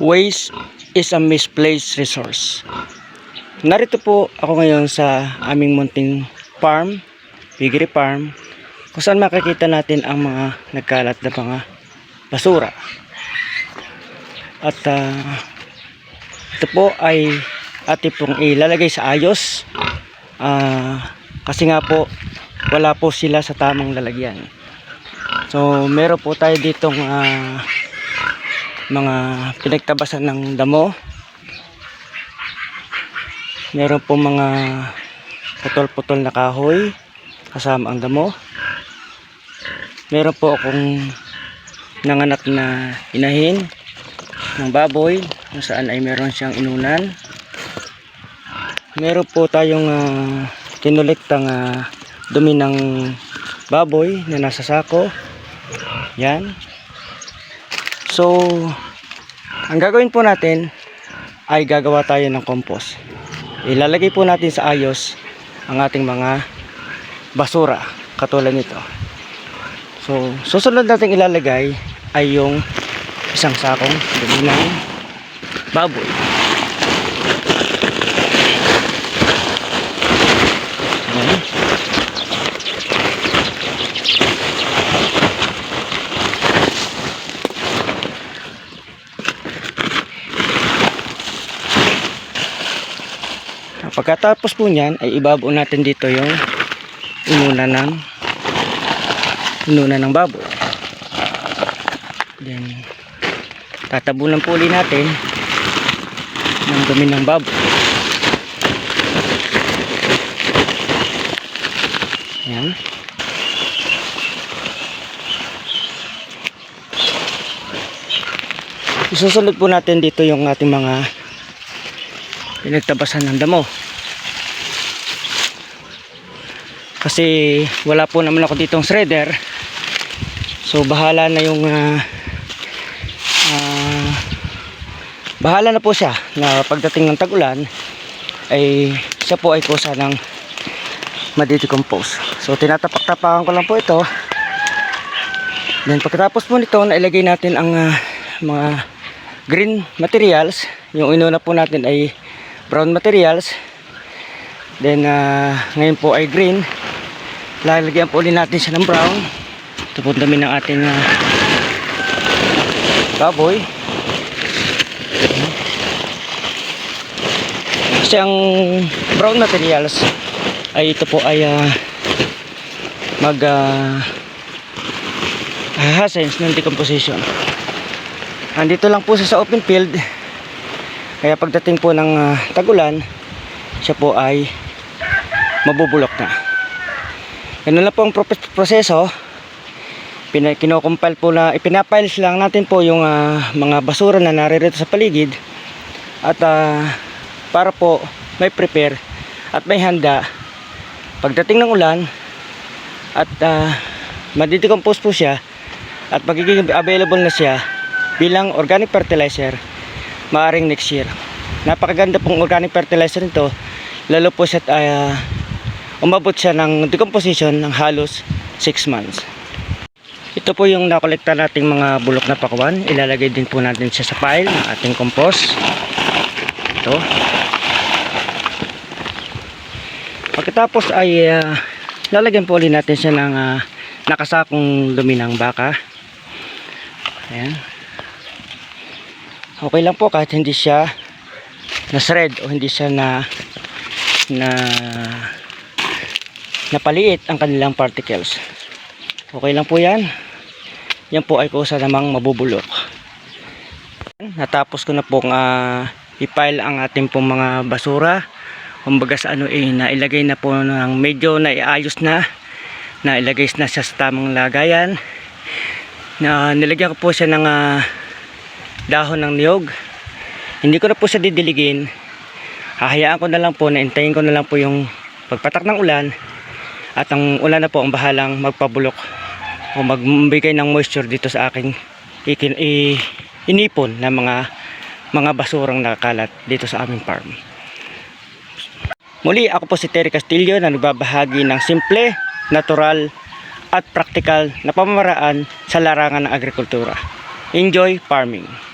Waste is a misplaced resource. Narito po ako ngayon sa aming munting farm, piggery farm, kung saan makikita natin ang mga nagkalat na mga basura. At ito po ay ating pong ilalagay sa ayos, kasi nga po wala po sila sa tamang lalagyan. So meron po tayo ditong mga pinagtabasan ng damo. Meron po mga putol-putol na kahoy kasama ang damo. Meron po akong nanganak na inahin ng baboy kung saan ay meron siyang inunan. Meron po tayong kinuliktang dumi ng baboy na nasa sako. Yan. So ang gagawin po natin ay gagawa tayo ng compost. Ilalagay po natin sa ayos ang ating mga basura katulad nito. So susunod natin ilalagay ay yung isang sakong dumi ng baboy. Pagkatapos po niyan ay ibabaw natin dito yung inuna ng baboy. Then tatabunan po ulit natin ng dumi ng baboy. Yan. Isusunod po natin dito yung ating mga pinagtabasan ng damo. Kasi wala po naman ako ditong shredder. So bahala na yung bahala na po siya na pagdating ng tag-ulan ay siya po ay kusa ng madidecompose. So tinatapak-tapakan ko lang po ito. Then pagkatapos po nito nailagay natin ang mga green materials. Yung inuna po natin ay brown materials. Then ngayon po ay green. Lalagyan po ulit natin siya ng brown. Ito po dami ng ating baboy. Kasi ang brown materials ay ito po ay hassens ng decomposition. Andito lang po sa open field. Kaya pagdating po ng tag-ulan, siya po ay mabubulok na. Ganun lang po ang proseso. Kino-compile po na, ipinapiles lang natin po yung mga basura na naririto sa paligid. At para po may prepare at may handa pagdating ng ulan at madidecompose po siya at magiging available na siya bilang organic fertilizer maaring next year. Napakaganda pong organic fertilizer nito, lalo po siya umabot siya ng decomposition ng halos 6 months. Ito po yung nakolekta nating mga bulok na pakuan. Ilalagay din po natin siya sa pile ng ating compost. Ito. Pagkatapos ay lalagyan po ulit natin siya ng nakasakong dumi ng baka. Ayan. Okay lang po kahit hindi siya na-shred o hindi siya napaliit ang kanilang particles. Okay lang po yan. Yan po ay kusa namang mabubulok. Natapos ko na pong i-pile ang ating pong mga basura. Kumbaga sa nailagay na po ng medyo naiayos na. Nailagay na siya sa tamang lagayan. Nilagyan ko po siya ng dahon ng niyog. Hindi ko na po siya didiligin. Hahayaan ko na lang po, naintayin ko na lang po yung pagpatak ng ulan. At ang ulan na po ang bahalang magpabulok o magbigay ng moisture dito sa aking inipon na mga basurang nakakalat dito sa aming farm. Muli, ako po si Terry Castillo na nagbabahagi ng simple, natural at practical na pamamaraan sa larangan ng agrikultura. Enjoy farming!